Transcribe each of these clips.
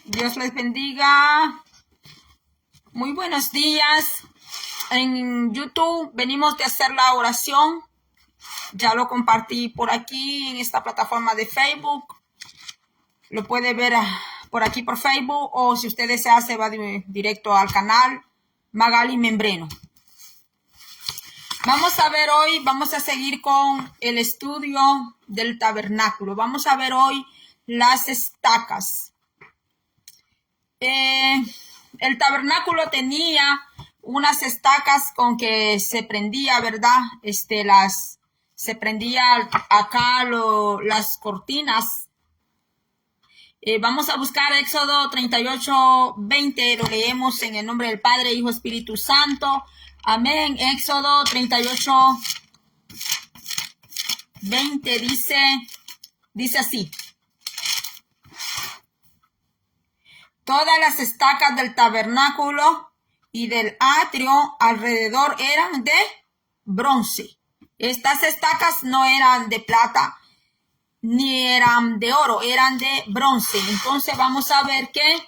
Dios les bendiga. Muy buenos días. En YouTube venimos de hacer la oración. Ya lo compartí por aquí en esta plataforma de Facebook. Lo puede ver por aquí por Facebook, o si usted desea se va directo al canal Magali Membreno. Vamos a ver hoy, vamos a seguir con el estudio del tabernáculo. Vamos a ver hoy las estacas. El tabernáculo tenía unas estacas con que se prendía, ¿verdad? Se prendía acá las cortinas. Vamos a buscar Éxodo 38:20, lo leemos en el nombre del Padre, Hijo, Espíritu Santo. Amén. Éxodo 38:20 dice así. Todas las estacas del tabernáculo y del atrio alrededor eran de bronce. Estas estacas no eran de plata ni eran de oro, eran de bronce. Entonces vamos a ver que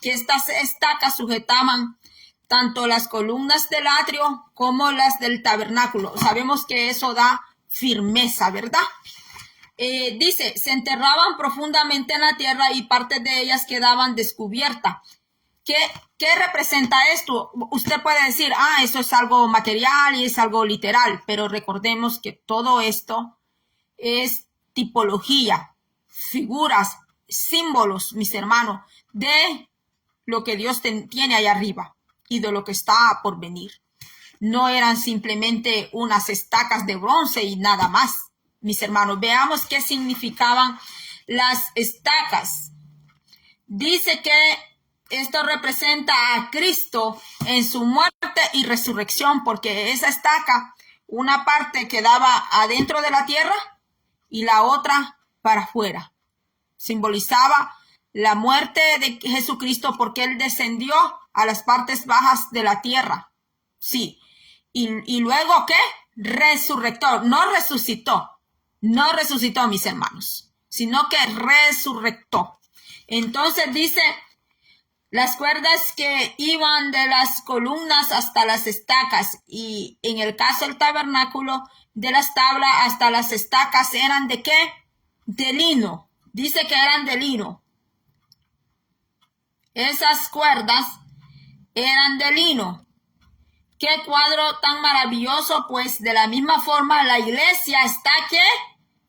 estas estacas sujetaban tanto las columnas del atrio como las del tabernáculo. Sabemos que eso da firmeza, ¿verdad? Dice, se enterraban profundamente en la tierra y partes de ellas quedaban descubiertas. ¿Qué representa esto? Usted puede decir, eso es algo material y es algo literal, pero recordemos que todo esto es tipología, figuras, símbolos, mis hermanos, de lo que Dios tiene allá arriba y de lo que está por venir. No eran simplemente unas estacas de bronce y nada más. Mis hermanos, veamos qué significaban las estacas. Dice que esto representa a Cristo en su muerte y resurrección, porque esa estaca, una parte quedaba adentro de la tierra y la otra para afuera. Simbolizaba la muerte de Jesucristo porque Él descendió a las partes bajas de la tierra. Sí. Y luego, ¿qué? Resurrectó, no resucitó. No resucitó, mis hermanos, sino que resurrectó. Entonces dice, las cuerdas que iban de las columnas hasta las estacas, y en el caso del tabernáculo, de las tablas hasta las estacas, ¿eran de qué? De lino. Dice que eran de lino. Esas cuerdas eran de lino. Qué cuadro tan maravilloso, pues de la misma forma la iglesia está ¿qué?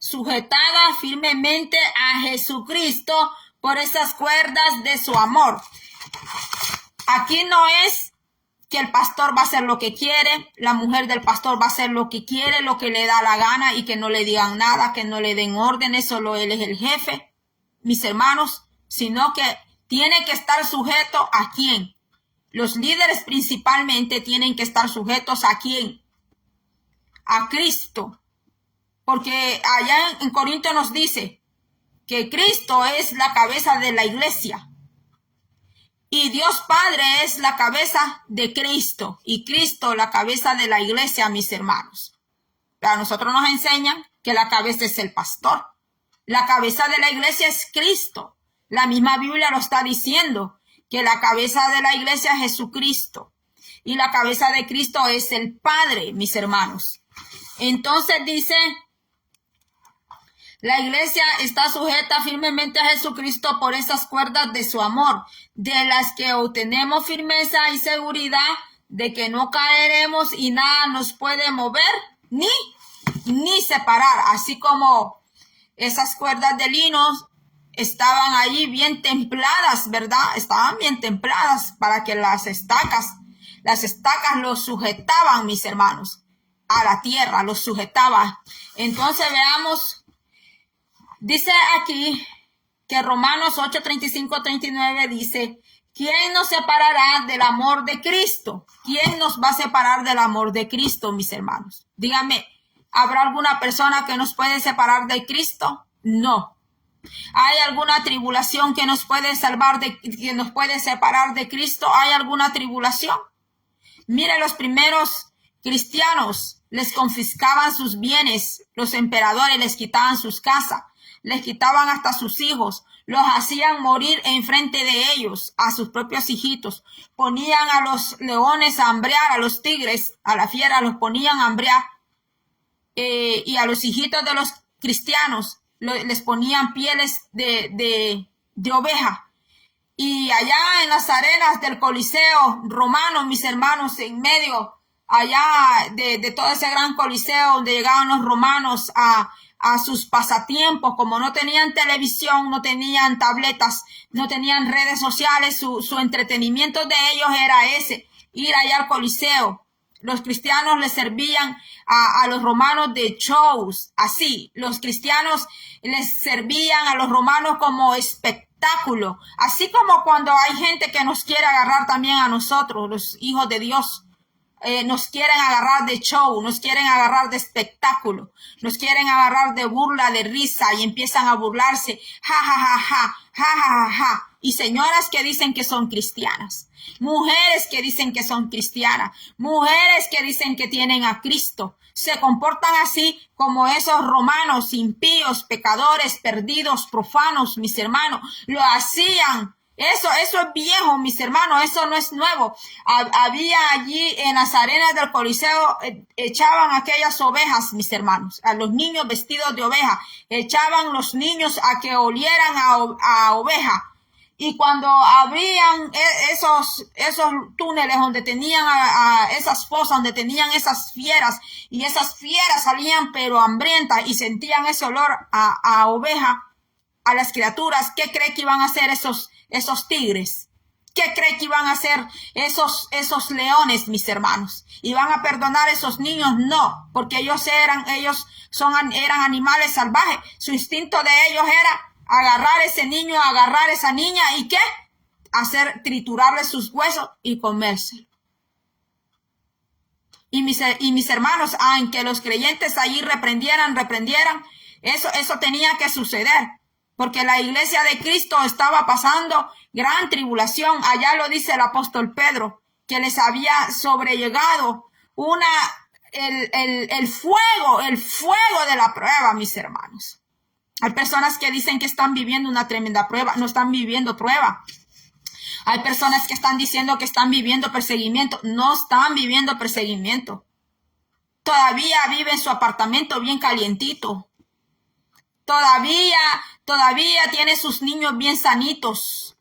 Sujetada firmemente a Jesucristo por esas cuerdas de su amor. Aquí no es que el pastor va a hacer lo que quiere, la mujer del pastor va a hacer lo que quiere, lo que le da la gana y que no le digan nada, que no le den órdenes, solo él es el jefe, mis hermanos, sino que tiene que estar sujeto a quién. Los líderes principalmente tienen que estar sujetos a quién, a Cristo. Porque allá en Corinto nos dice que Cristo es la cabeza de la iglesia. Y Dios Padre es la cabeza de Cristo. Y Cristo la cabeza de la iglesia, mis hermanos. A nosotros nos enseñan que la cabeza es el pastor. La cabeza de la iglesia es Cristo. La misma Biblia lo está diciendo, que la cabeza de la iglesia es Jesucristo. Y la cabeza de Cristo es el Padre, mis hermanos. Entonces dice, la iglesia está sujeta firmemente a Jesucristo por esas cuerdas de su amor, de las que obtenemos firmeza y seguridad de que no caeremos y nada nos puede mover ni separar. Así como esas cuerdas de lino estaban allí bien templadas, ¿verdad? Estaban bien templadas para que las estacas los sujetaban, mis hermanos, a la tierra, los sujetaban. Entonces veamos. Dice aquí que Romanos 8:35-39 dice, ¿quién nos separará del amor de Cristo? ¿Quién nos va a separar del amor de Cristo, mis hermanos? Dígame, ¿habrá alguna persona que nos puede separar de Cristo? No. ¿Hay alguna tribulación que nos puede que nos puede separar de Cristo? ¿Hay alguna tribulación? Mire, los primeros cristianos les confiscaban sus bienes, los emperadores les quitaban sus casas. les quitaban hasta sus hijos, los hacían morir enfrente de ellos, a sus propios hijitos. Ponían a los leones a hambrear, a los tigres, a la fiera, los ponían a hambrear. Y a los hijitos de los cristianos les ponían pieles de oveja. Y allá en las arenas del Coliseo romano, mis hermanos, en medio allá de todo ese gran coliseo donde llegaban los romanos a sus pasatiempos, como no tenían televisión, no tenían tabletas, no tenían redes sociales, su entretenimiento de ellos era ese, ir allá al coliseo. Los cristianos les servían a los romanos de shows, así. Los cristianos les servían a los romanos como espectáculo, así como cuando hay gente que nos quiere agarrar también a nosotros, los hijos de Dios. Nos quieren agarrar de show, nos quieren agarrar de espectáculo, nos quieren agarrar de burla, de risa y empiezan a burlarse, ja, ja, ja, ja, ja, ja, ja, ja. Y señoras que dicen que son cristianas, mujeres que dicen que son cristianas, mujeres que dicen que tienen a Cristo, se comportan así como esos romanos impíos, pecadores, perdidos, profanos, mis hermanos, lo hacían. Eso es viejo, mis hermanos, eso no es nuevo. Había allí en las arenas del Coliseo, echaban aquellas ovejas, mis hermanos, a los niños vestidos de oveja, echaban los niños a que olieran a oveja. Y cuando abrían esos túneles donde tenían esas fosas, donde tenían esas fieras, y esas fieras salían pero hambrientas y sentían ese olor a oveja, a las criaturas, ¿qué cree que iban a hacer esos tigres? ¿Qué cree que iban a hacer esos leones, mis hermanos? ¿Iban a perdonar a esos niños? No, porque ellos eran animales salvajes. Su instinto de ellos era agarrar a ese niño, agarrar a esa niña y ¿qué? Triturarle sus huesos y comérselo. Y mis hermanos, aunque los creyentes allí reprendieran, eso tenía que suceder. Porque la iglesia de Cristo estaba pasando gran tribulación. Allá lo dice el apóstol Pedro, que les había sobrellegado el fuego de la prueba, mis hermanos. Hay personas que dicen que están viviendo una tremenda prueba, no están viviendo prueba. Hay personas que están diciendo que están viviendo perseguimiento, no están viviendo perseguimiento. Todavía vive en su apartamento bien calientito. Todavía tiene sus niños bien sanitos.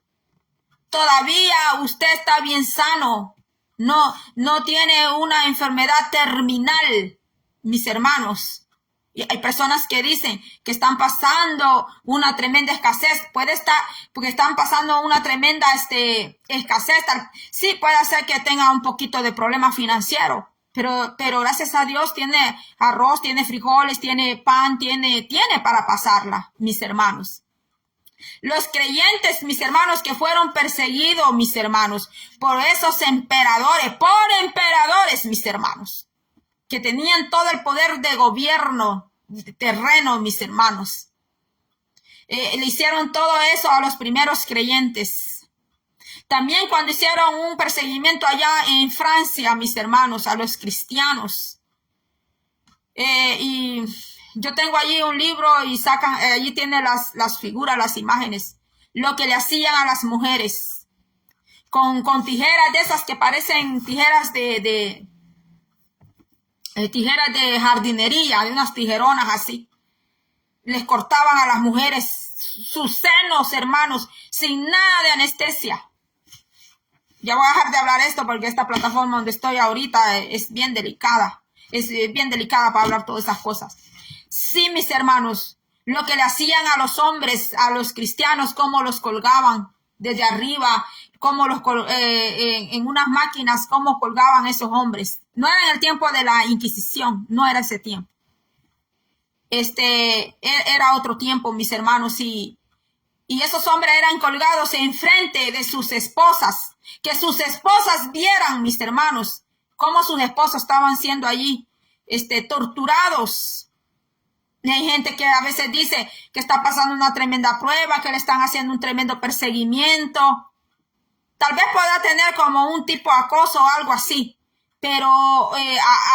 Todavía usted está bien sano. No tiene una enfermedad terminal, mis hermanos. Y hay personas que dicen que están pasando una tremenda escasez. Puede estar, porque están pasando una tremenda escasez. Sí, puede ser que tenga un poquito de problema financiero. Pero gracias a Dios tiene arroz, tiene frijoles, tiene pan, tiene para pasarla, mis hermanos. Los creyentes, mis hermanos, que fueron perseguidos, mis hermanos, por esos emperadores, mis hermanos, que tenían todo el poder de gobierno terreno, mis hermanos. Le hicieron todo eso a los primeros creyentes. También cuando hicieron un perseguimiento allá en Francia, mis hermanos, a los cristianos. Y yo tengo allí un libro y sacan, allí tiene las figuras, las imágenes. Lo que le hacían a las mujeres. Con tijeras de esas que parecen tijeras tijeras de jardinería, de unas tijeronas así. Les cortaban a las mujeres sus senos, hermanos, sin nada de anestesia. Ya voy a dejar de hablar esto porque esta plataforma donde estoy ahorita es bien delicada. Es bien delicada para hablar todas esas cosas. Sí, mis hermanos, lo que le hacían a los hombres, a los cristianos, cómo los colgaban desde arriba, cómo en unas máquinas, cómo colgaban esos hombres. No era en el tiempo de la Inquisición, no era ese tiempo. Era otro tiempo, mis hermanos, y esos hombres eran colgados enfrente de sus esposas. Que sus esposas vieran, mis hermanos, cómo sus esposos estaban siendo allí, torturados. Y hay gente que a veces dice que está pasando una tremenda prueba, que le están haciendo un tremendo perseguimiento. Tal vez pueda tener como un tipo de acoso o algo así. Pero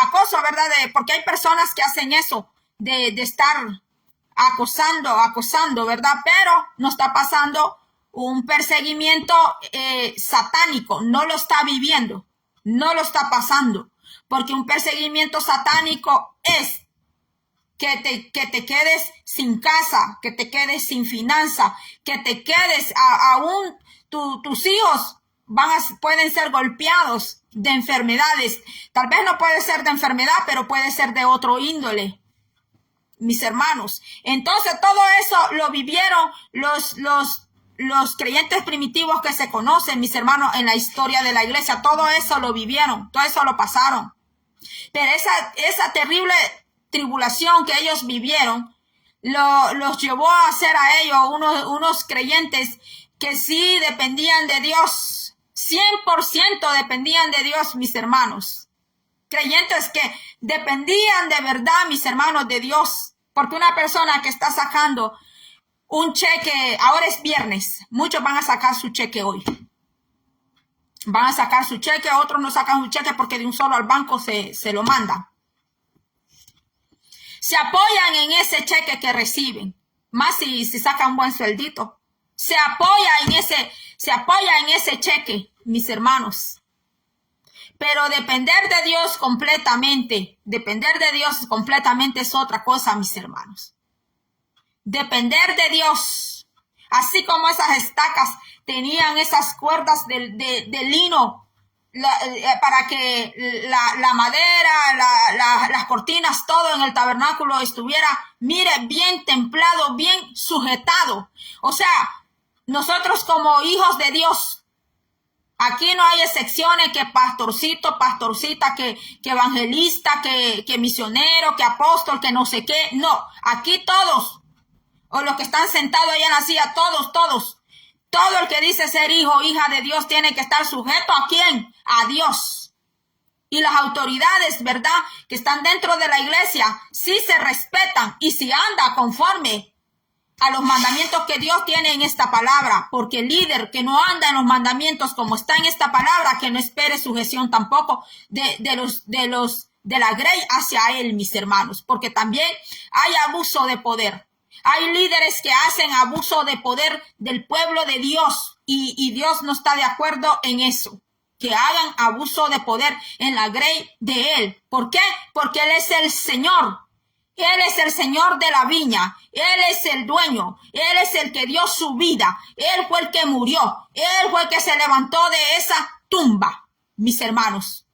acoso, ¿verdad? Porque hay personas que hacen eso, de estar acosando, ¿verdad? Pero no está pasando un perseguimiento satánico, no lo está viviendo, no lo está pasando, porque un perseguimiento satánico es que te quedes sin casa, que te quedes sin finanza, que te quedes aún tus hijos pueden ser golpeados de enfermedades. Tal vez no puede ser de enfermedad, pero puede ser de otro índole, mis hermanos. Entonces todo eso lo vivieron los creyentes primitivos que se conocen, mis hermanos, en la historia de la iglesia. Todo eso lo vivieron, todo eso lo pasaron. Pero esa terrible tribulación que ellos vivieron los llevó a ser a ellos unos creyentes que sí dependían de Dios, 100% dependían de Dios, mis hermanos. Creyentes que dependían de verdad, mis hermanos, de Dios. Porque una persona que está sacando un cheque, ahora es viernes, muchos van a sacar su cheque hoy. Van a sacar su cheque, otros no sacan su cheque porque de un solo al banco se lo mandan. Se apoyan en ese cheque que reciben, más si sacan un buen sueldito. Se apoya en ese cheque, mis hermanos. Pero depender de Dios completamente es otra cosa, mis hermanos. Depender de Dios, así como esas estacas tenían esas cuerdas de lino para que la madera, las cortinas, todo en el tabernáculo estuviera, mire, bien templado, bien sujetado. O sea, nosotros como hijos de Dios, aquí no hay excepciones que pastorcito, pastorcita, que evangelista, que misionero, que apóstol, que no sé qué. No, aquí todos, o los que están sentados allá en la silla, todos. Todo el que dice ser hijo o hija de Dios tiene que estar sujeto ¿a quién? A Dios. Y las autoridades, ¿verdad?, que están dentro de la iglesia, sí se respetan y si anda conforme a los mandamientos que Dios tiene en esta palabra, porque el líder que no anda en los mandamientos como está en esta palabra, que no espere sujeción tampoco de la grey hacia él, mis hermanos, porque también hay abuso de poder. Hay líderes que hacen abuso de poder del pueblo de Dios y Dios no está de acuerdo en eso, que hagan abuso de poder en la grey de él. ¿Por qué? Porque él es el Señor. Él es el Señor de la viña. Él es el dueño. Él es el que dio su vida. Él fue el que murió. Él fue el que se levantó de esa tumba, mis hermanos.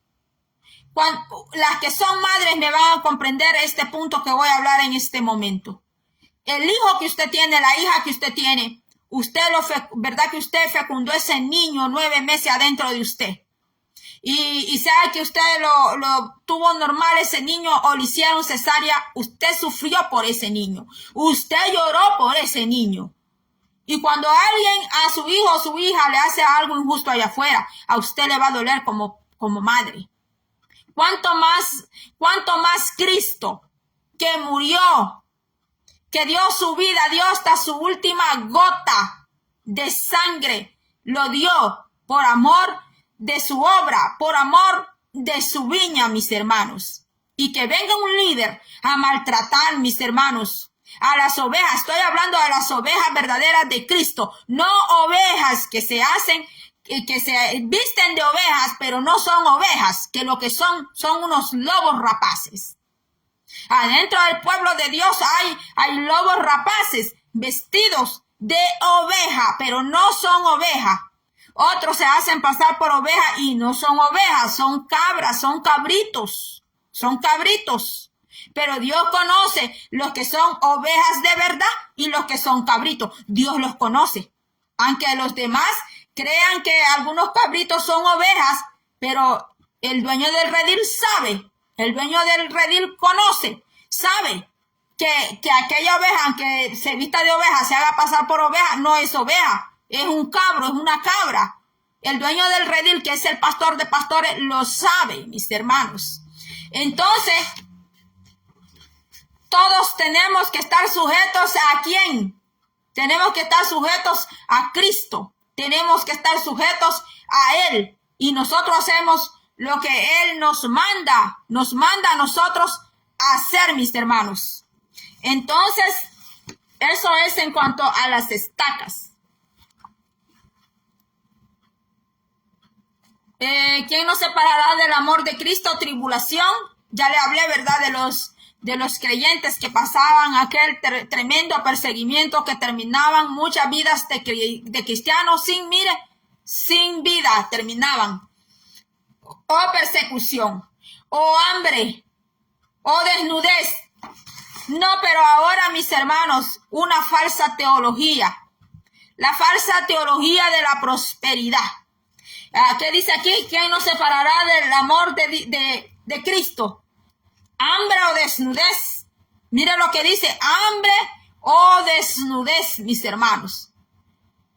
Las que son madres me van a comprender este punto que voy a hablar en este momento. El hijo que usted tiene, la hija que usted tiene, ¿verdad que usted fecundó ese niño 9 meses adentro de usted? Y sabe que usted lo tuvo normal ese niño o le hicieron cesárea, usted sufrió por ese niño. Usted lloró por ese niño. Y cuando alguien a su hijo o su hija le hace algo injusto allá afuera, a usted le va a doler como madre. ¿Cuánto más Cristo que murió, que dio su vida, dio hasta su última gota de sangre, lo dio por amor de su obra, por amor de su viña, mis hermanos? Y que venga un líder a maltratar, mis hermanos, a las ovejas. Estoy hablando de las ovejas verdaderas de Cristo, no ovejas que se hacen, que se visten de ovejas, pero no son ovejas, que lo que son unos lobos rapaces. Adentro del pueblo de Dios hay lobos rapaces vestidos de oveja, pero no son ovejas. Otros se hacen pasar por ovejas y no son ovejas, son cabras, son cabritos. Pero Dios conoce los que son ovejas de verdad y los que son cabritos. Dios los conoce. Aunque los demás crean que algunos cabritos son ovejas, pero el dueño del redil sabe. El dueño del redil conoce, sabe que aquella oveja, aunque se vista de oveja, se haga pasar por oveja, no es oveja, es un cabro, es una cabra. El dueño del redil, que es el pastor de pastores, lo sabe, mis hermanos. Entonces, todos tenemos que estar sujetos ¿a quién? Tenemos que estar sujetos a Cristo. Tenemos que estar sujetos a Él. Y nosotros hacemos lo que Él nos manda a nosotros a hacer, mis hermanos. Entonces, Eso es en cuanto a las estacas. ¿Quién nos separará del amor de Cristo? Tribulación. Ya le hablé, ¿verdad? De los creyentes que pasaban aquel tremendo perseguimiento, que terminaban muchas vidas de cristianos sin vida terminaban. O persecución, o hambre, o desnudez. No, pero ahora, mis hermanos, una falsa teología. La falsa teología de la prosperidad. ¿Qué dice aquí? ¿Quién nos separará del amor de Cristo? ¿Hambre o desnudez? Mire lo que dice, hambre o desnudez, mis hermanos.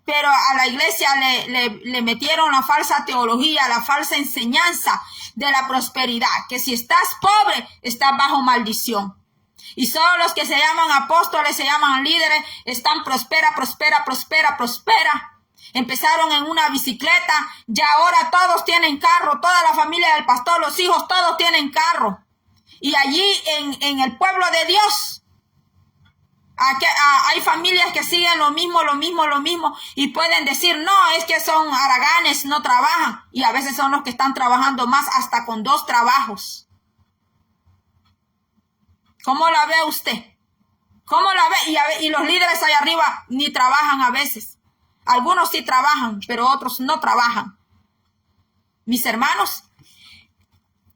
Pero a la iglesia le metieron la falsa teología, la falsa enseñanza de la prosperidad, que si estás pobre, estás bajo maldición. Y solo los que se llaman apóstoles, se llaman líderes, están prospera. Empezaron en una bicicleta, ya ahora todos tienen carro, toda la familia del pastor, los hijos, todos tienen carro. Y allí en el pueblo de Dios, hay familias que siguen lo mismo, y pueden decir, no, es que son haraganes, no trabajan. Y a veces son los que están trabajando más, hasta con 2 trabajos. ¿Cómo la ve usted? ¿Cómo la ve? Y los líderes allá arriba ni trabajan a veces. Algunos sí trabajan, pero otros no trabajan. Mis hermanos,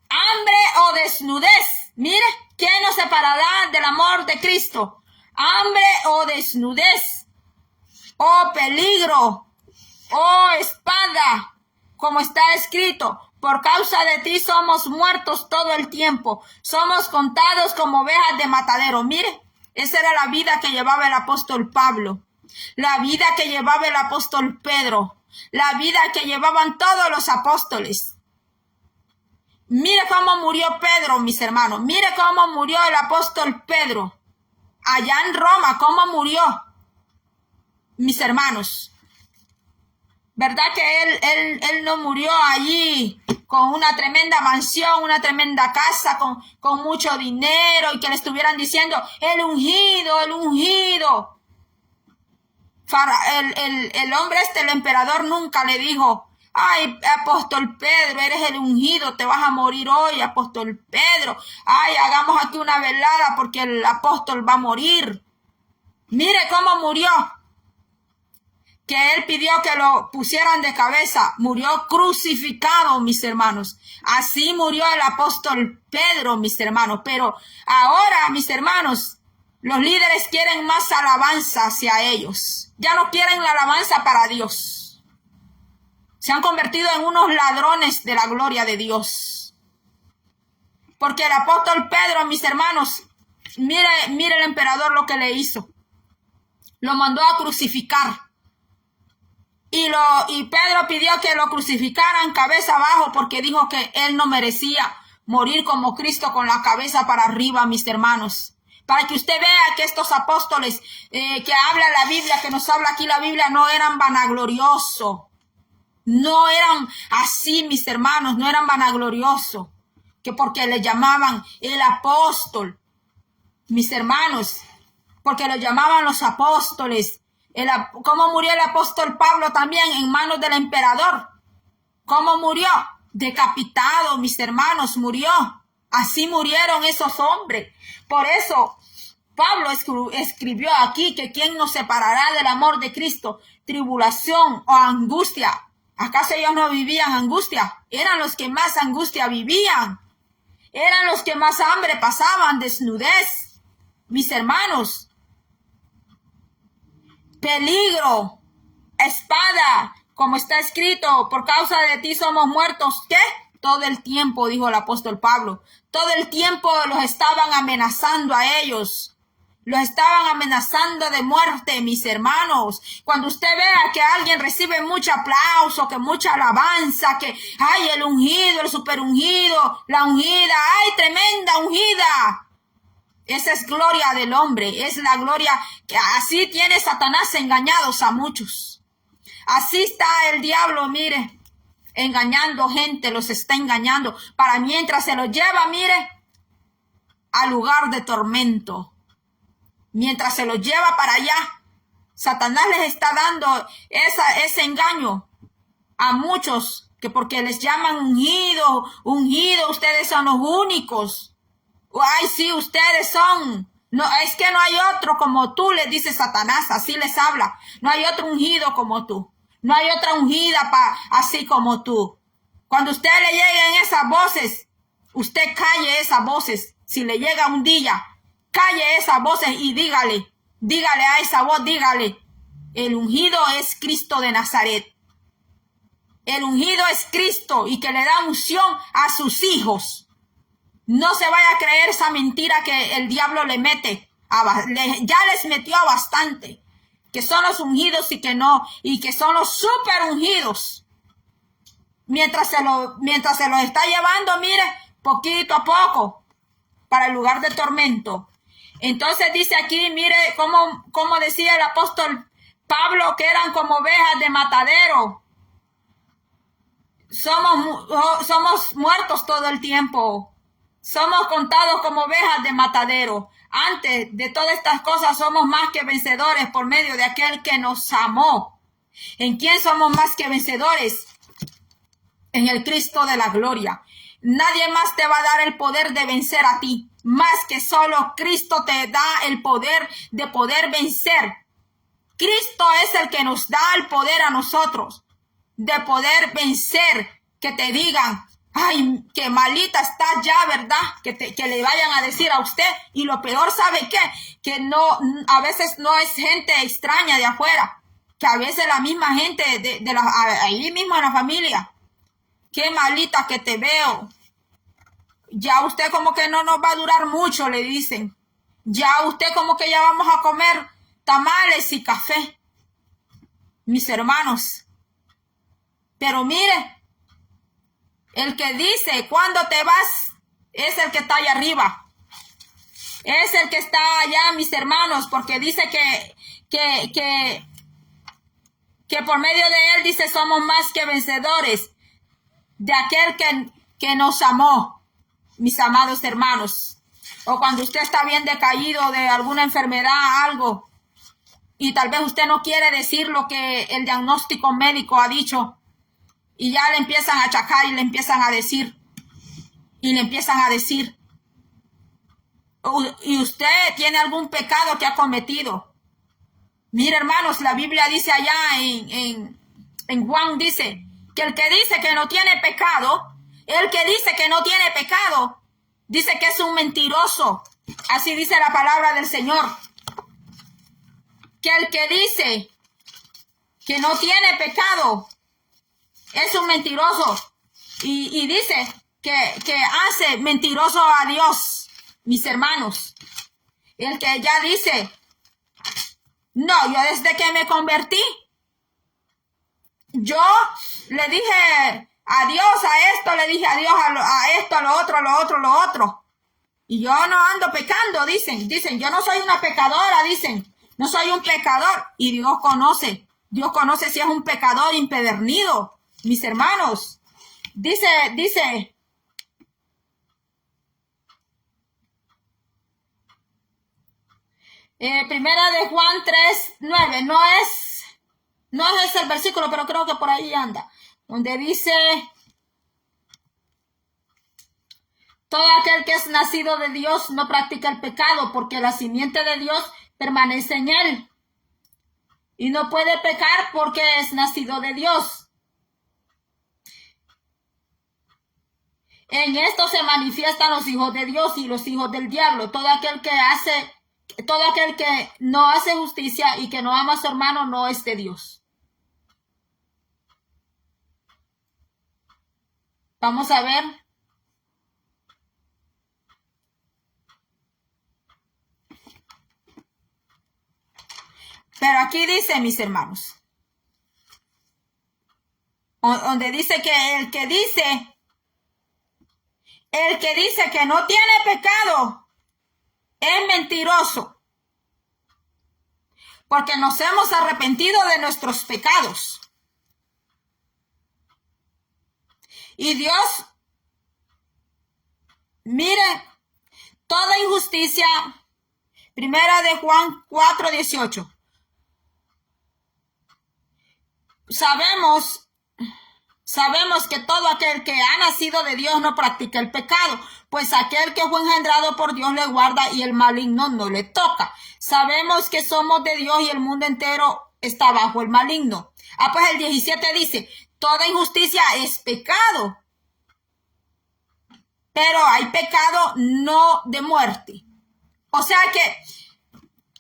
hambre o desnudez. Mire, ¿quién nos separará del amor de Cristo? Hambre o desnudez, o peligro, o espada, como está escrito. Por causa de ti somos muertos todo el tiempo. Somos contados como ovejas de matadero. Mire, esa era la vida que llevaba el apóstol Pablo. La vida que llevaba el apóstol Pedro. La vida que llevaban todos los apóstoles. Mire cómo murió Pedro, mis hermanos. Mire cómo murió el apóstol Pedro. Allá en Roma, cómo murió. Mis hermanos. ¿Verdad que él no murió allí con una tremenda mansión, una tremenda casa, con mucho dinero, y que le estuvieran diciendo, el ungido, el ungido? El hombre el emperador nunca le dijo, ay, apóstol Pedro, eres el ungido, te vas a morir hoy, apóstol Pedro. Ay, hagamos aquí una velada porque el apóstol va a morir. Mire cómo murió. Que él pidió que lo pusieran de cabeza. Murió crucificado, mis hermanos. Así murió el apóstol Pedro, mis hermanos. Pero ahora, mis hermanos, los líderes quieren más alabanza hacia ellos. Ya no quieren la alabanza para Dios. Se han convertido en unos ladrones de la gloria de Dios. Porque el apóstol Pedro, mis hermanos, mire el emperador lo que le hizo. Lo mandó a crucificar. Y Pedro pidió que lo crucificaran cabeza abajo, porque dijo que él no merecía morir como Cristo con la cabeza para arriba, mis hermanos. Para que usted vea que estos apóstoles que habla la Biblia, que nos habla aquí la Biblia, no eran vanagloriosos. No eran así, mis hermanos, no eran vanagloriosos. Que porque le llamaban el apóstol, mis hermanos, porque lo llamaban los apóstoles. ¿Cómo murió el apóstol Pablo también? En manos del emperador. ¿Cómo murió? Decapitado, mis hermanos, murió. Así murieron esos hombres. Por eso Pablo escribió aquí que ¿quién nos separará del amor de Cristo? Tribulación o angustia. ¿Acaso ellos no vivían angustia? Eran los que más angustia vivían. Eran los que más hambre pasaban, desnudez. Mis hermanos. Peligro, espada, como está escrito, por causa de ti somos muertos. ¿Qué? Todo el tiempo, dijo el apóstol Pablo. Todo el tiempo los estaban amenazando a ellos. Los estaban amenazando de muerte, mis hermanos. Cuando usted vea que alguien recibe mucho aplauso, que mucha alabanza, que ay, el ungido, el super ungido, la ungida, ay, tremenda ungida. Esa es gloria del hombre, es la gloria que así tiene Satanás engañados a muchos. Así está el diablo, mire, engañando gente, los está engañando, para mientras se los lleva, mire, al lugar de tormento. mientras se los lleva para allá. Satanás les está dando ese engaño a muchos, que porque les llaman ungido, ustedes son los únicos. Ay, sí, ustedes son. No, es que no hay otro como tú, les dice Satanás, así les habla. No hay otro ungido como tú. No hay otra ungida así como tú. Cuando usted le lleguen esas voces, usted calle esas voces. Si le llega un día, calle esas voces y dígale a esa voz, dígale, el ungido es Cristo de Nazaret. El ungido es Cristo y que le da unción a sus hijos. No se vaya a creer esa mentira que el diablo le mete. Ya les metió bastante. Que son los ungidos y que no. Y que son los super ungidos. Mientras se los está llevando, mire, poquito a poco, para el lugar de tormento. Entonces dice aquí, mire, como decía el apóstol Pablo, que eran como ovejas de matadero. Somos muertos todo el tiempo. Somos contados como ovejas de matadero. Antes de todas estas cosas somos más que vencedores por medio de aquel que nos amó. ¿En quién somos más que vencedores? En el Cristo de la gloria. Nadie más te va a dar el poder de vencer a ti. Más que solo Cristo te da el poder de poder vencer. Cristo es el que nos da el poder a nosotros de poder vencer. Que te digan, ay, qué malita está ya, ¿verdad? Que le vayan a decir a usted. Y lo peor, ¿sabe qué? Que no, a veces no es gente extraña de afuera. Que a veces la misma gente ahí mismo en la familia. Qué malita que te veo. Ya usted como que no nos va a durar mucho, le dicen. Ya usted como que ya vamos a comer tamales y café. Mis hermanos. Pero mire, el que dice cuándo te vas es el que está allá arriba. Es el que está allá, mis hermanos, porque dice que por medio de él, dice, somos más que vencedores de aquel que nos amó, mis amados hermanos. O cuando usted está bien decaído de alguna enfermedad, algo, y tal vez usted no quiere decir lo que el diagnóstico médico ha dicho, y ya le empiezan a achacar y le empiezan a decir, y usted tiene algún pecado que ha cometido. Mire, hermanos, la Biblia dice allá en Juan, dice que el que dice que no tiene pecado, dice que es un mentiroso. Así dice la palabra del Señor. Que el que dice que no tiene pecado es un mentiroso. Y dice que hace mentiroso a Dios, mis hermanos. El que ya dice, no, yo desde que me convertí, yo le dije adiós a esto, le dije adiós a esto, a lo otro. Y yo no ando pecando, dicen, yo no soy una pecadora, dicen, no soy un pecador. Y Dios conoce si es un pecador impedernido, mis hermanos. Dice, primera de Juan 3:9, no es el versículo, pero creo que por ahí anda, donde dice, todo aquel que es nacido de Dios no practica el pecado, porque la simiente de Dios permanece en él. Y no puede pecar porque es nacido de Dios. En esto se manifiestan los hijos de Dios y los hijos del diablo. Todo aquel que no hace justicia y que no ama a su hermano no es de Dios. Vamos a ver. Pero aquí dice, mis hermanos, donde dice que el que dice que no tiene pecado es mentiroso, porque nos hemos arrepentido de nuestros pecados. Y Dios, mire, toda injusticia, Primera de Juan 4:18. Sabemos que todo aquel que ha nacido de Dios no practica el pecado, pues aquel que fue engendrado por Dios le guarda y el maligno no le toca. Sabemos que somos de Dios y el mundo entero está bajo el maligno. Pues el 17 dice, toda injusticia es pecado, pero hay pecado no de muerte. O sea que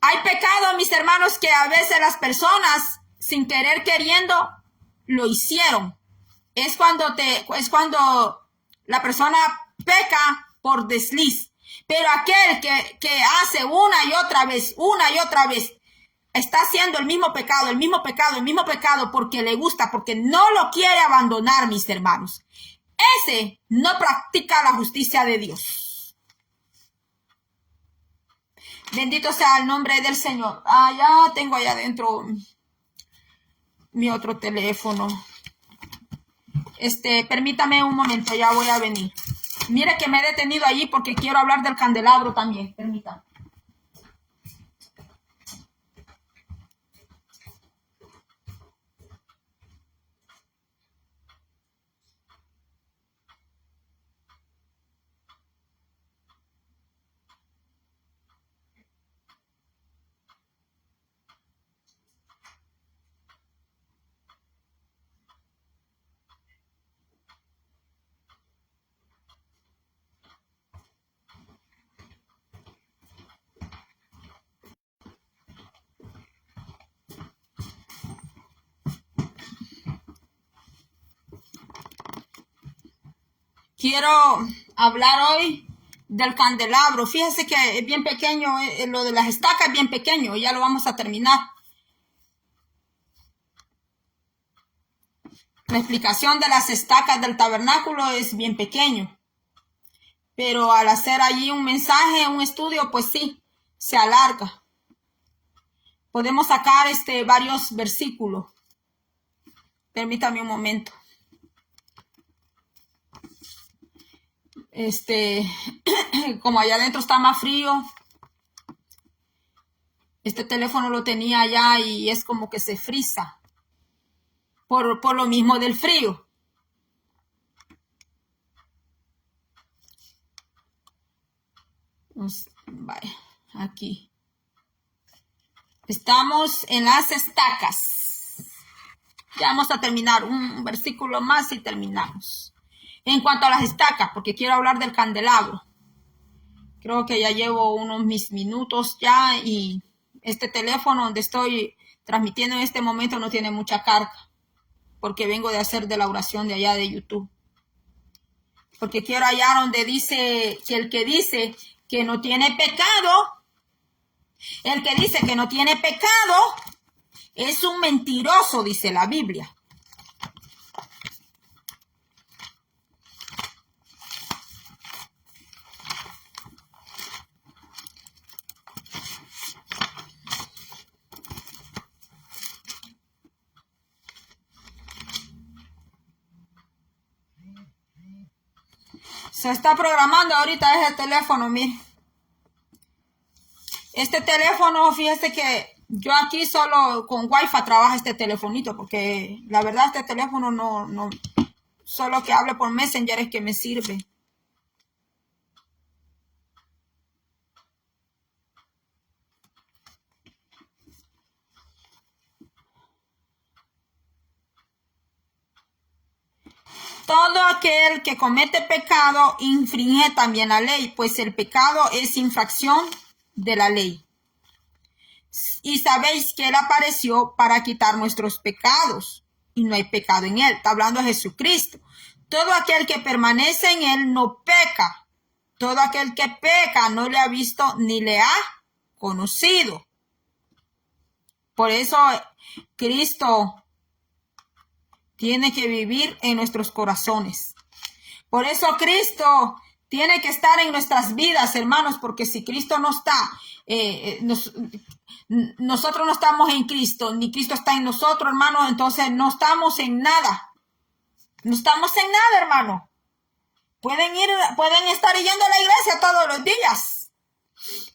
hay pecado, mis hermanos, que a veces las personas sin querer queriendo lo hicieron. Es cuando la persona peca por desliz. Pero aquel que hace una y otra vez, está haciendo el mismo pecado, porque le gusta, porque no lo quiere abandonar, mis hermanos. Ese no practica la justicia de Dios. Bendito sea el nombre del Señor. Ya tengo allá adentro mi otro teléfono. Permítame un momento, ya voy a venir. Mire que me he detenido allí porque quiero hablar del candelabro también. Permítame. Quiero hablar hoy del candelabro. Fíjese que es bien pequeño, lo de las estacas es bien pequeño, ya lo vamos a terminar. La explicación de las estacas del tabernáculo es bien pequeño. Pero al hacer allí un mensaje, un estudio, pues sí, se alarga. Podemos sacar varios versículos. Permítame un momento. Como allá adentro está más frío, este teléfono lo tenía allá y es como que se frisa por lo mismo del frío. Vaya, aquí estamos en las estacas. Ya vamos a terminar un versículo más y terminamos. En cuanto a las estacas, porque quiero hablar del candelabro. Creo que ya llevo unos mis minutos ya y este teléfono donde estoy transmitiendo en este momento no tiene mucha carga, porque vengo de hacer de la oración de allá de YouTube. Porque quiero hallar donde dice que el que dice que no tiene pecado, es un mentiroso, dice la Biblia. Se está programando ahorita ese teléfono, mire. Este teléfono, fíjese que yo aquí solo con Wi-Fi trabaja este telefonito, porque la verdad este teléfono no, solo que hable por Messenger es que me sirve. Todo aquel que comete pecado infringe también la ley, pues el pecado es infracción de la ley. Y sabéis que Él apareció para quitar nuestros pecados, y no hay pecado en Él. Está hablando de Jesucristo. Todo aquel que permanece en Él no peca. Todo aquel que peca no le ha visto ni le ha conocido. Por eso Cristo tiene que vivir en nuestros corazones. Por eso Cristo tiene que estar en nuestras vidas, hermanos, porque si Cristo no está, nosotros no estamos en Cristo, ni Cristo está en nosotros, hermano, entonces no estamos en nada. No estamos en nada, hermano. Pueden estar yendo a la iglesia todos los días,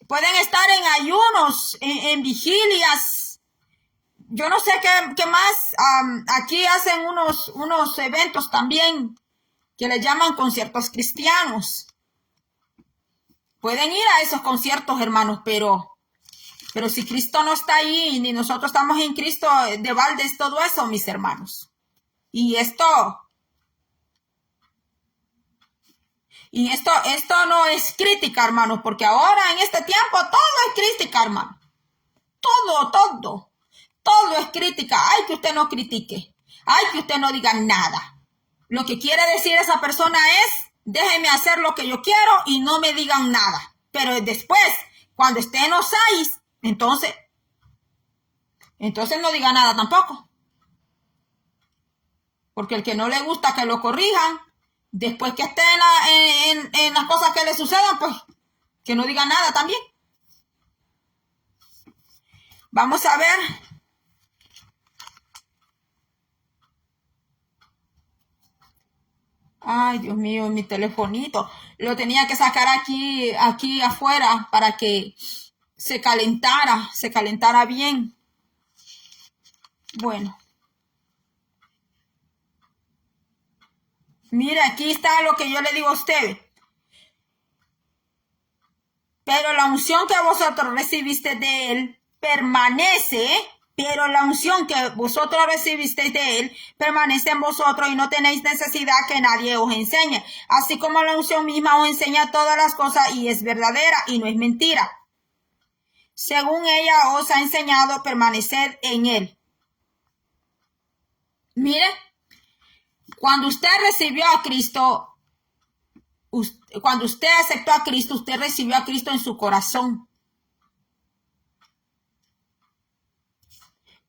Pueden estar en ayunos, en vigilias. Yo no sé qué más. Aquí hacen unos eventos también que le llaman conciertos cristianos. Pueden ir a esos conciertos, hermanos, pero si Cristo no está ahí, ni nosotros estamos en Cristo, de balde es todo eso, mis hermanos. Y esto no es crítica, hermanos, porque ahora en este tiempo todo es crítica, hermano. Todo es crítica. Ay, que usted no critique. Ay, que usted no diga nada. Lo que quiere decir esa persona es, déjeme hacer lo que yo quiero y no me digan nada. Pero después, cuando esté en los seis, entonces no diga nada tampoco. Porque el que no le gusta que lo corrijan, después que esté en las cosas que le sucedan, pues que no diga nada también. Vamos a ver. Ay, Dios mío, mi telefonito. Lo tenía que sacar aquí afuera para que se calentara bien. Bueno. Mire, aquí está lo que yo le digo a ustedes. Pero la unción que vosotros recibiste de él permanece, pero la unción que vosotros recibisteis de él permanece en vosotros y no tenéis necesidad que nadie os enseñe. Así como la unción misma os enseña todas las cosas y es verdadera y no es mentira. Según ella os ha enseñado, permaneced en él. Mire, cuando usted recibió a Cristo, cuando usted aceptó a Cristo, usted recibió a Cristo en su corazón.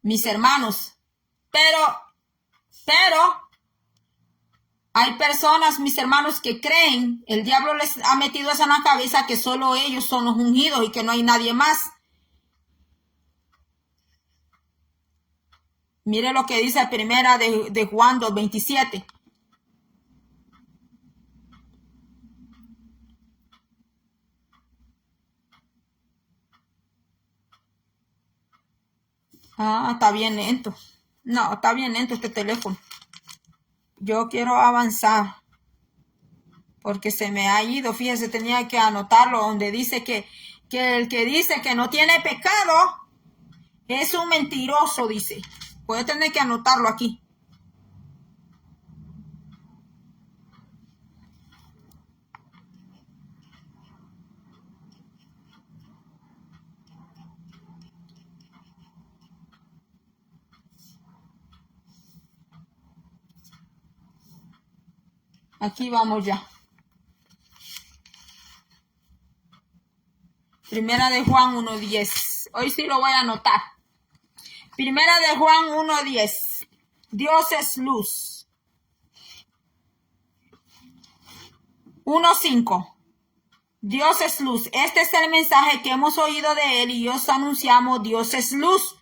Mis hermanos, pero hay personas, mis hermanos, que creen, el diablo les ha metido eso en la cabeza, que solo ellos son los ungidos y que no hay nadie más. Mire lo que dice primera de Juan 2:27. Ah, está bien lento. No, está bien lento este teléfono. Yo quiero avanzar porque se me ha ido. Fíjese, tenía que anotarlo donde dice que el que dice que no tiene pecado es un mentiroso, dice. Voy a tener que anotarlo aquí. Aquí vamos ya. Primera de Juan 1:10. Hoy sí lo voy a anotar. Primera de Juan 1:10. Dios es luz. 1:5. Dios es luz. Este es el mensaje que hemos oído de él y os anunciamos. Dios es luz.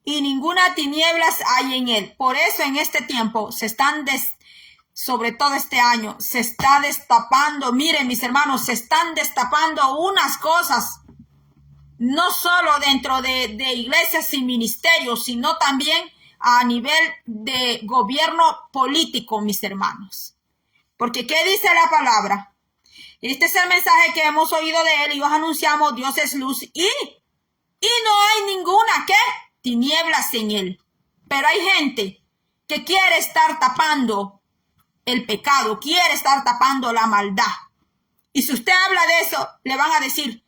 Y ninguna tinieblas hay en él. Por eso en este tiempo sobre todo este año, se está destapando. Miren, mis hermanos, se están destapando unas cosas. No solo dentro de iglesias y ministerios, sino también a nivel de gobierno político, mis hermanos. Porque ¿qué dice la palabra? Este es el mensaje que hemos oído de él y os anunciamos, Dios es luz y no hay ninguna, ¿qué? Tinieblas en él. Pero hay gente que quiere estar tapando el pecado, quiere estar tapando la maldad. Y si usted habla de eso, le van a decir,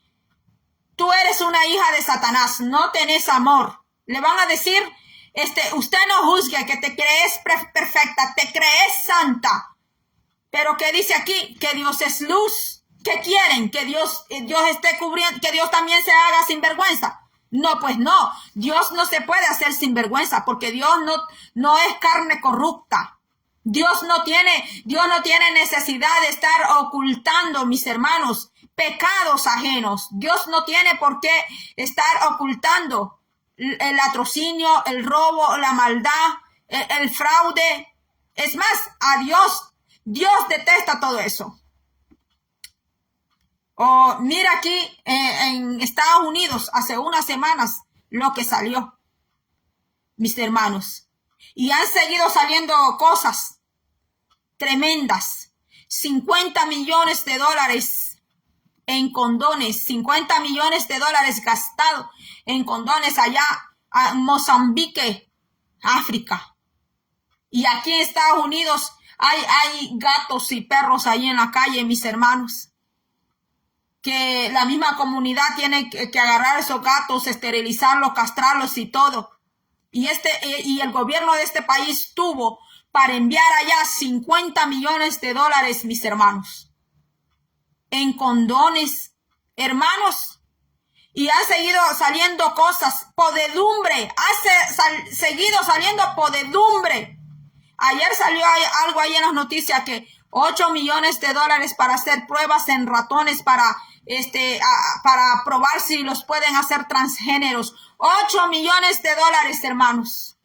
tú eres una hija de Satanás, no tenés amor. Le van a decir, usted no juzgue, que te crees perfecta, te crees santa. Pero ¿qué dice aquí? Que Dios es luz. ¿Qué quieren? Que Dios esté cubriendo, que Dios también se haga sinvergüenza. No, pues no. Dios no se puede hacer sinvergüenza porque Dios no es carne corrupta. Dios no tiene necesidad de estar ocultando, mis hermanos, pecados ajenos. Dios no tiene por qué estar ocultando el latrocinio, el robo, la maldad, el fraude. Es más, a Dios detesta todo eso. O mira aquí en Estados Unidos hace unas semanas lo que salió, mis hermanos. Y han seguido saliendo cosas tremendas. 50 millones de dólares en condones, 50 millones de dólares gastados en condones allá en Mozambique, África. Y aquí en Estados Unidos hay gatos y perros ahí en la calle, mis hermanos, que la misma comunidad tiene que agarrar esos gatos, esterilizarlos, castrarlos y todo. Y el gobierno de este país tuvo para enviar allá 50 millones de dólares, mis hermanos, en condones, hermanos. Y ha seguido saliendo cosas, podedumbre, seguido saliendo podedumbre. Ayer salió algo ahí en las noticias que 8 millones de dólares para hacer pruebas en ratones para probar si los pueden hacer transgéneros. 8 millones de dólares, hermanos,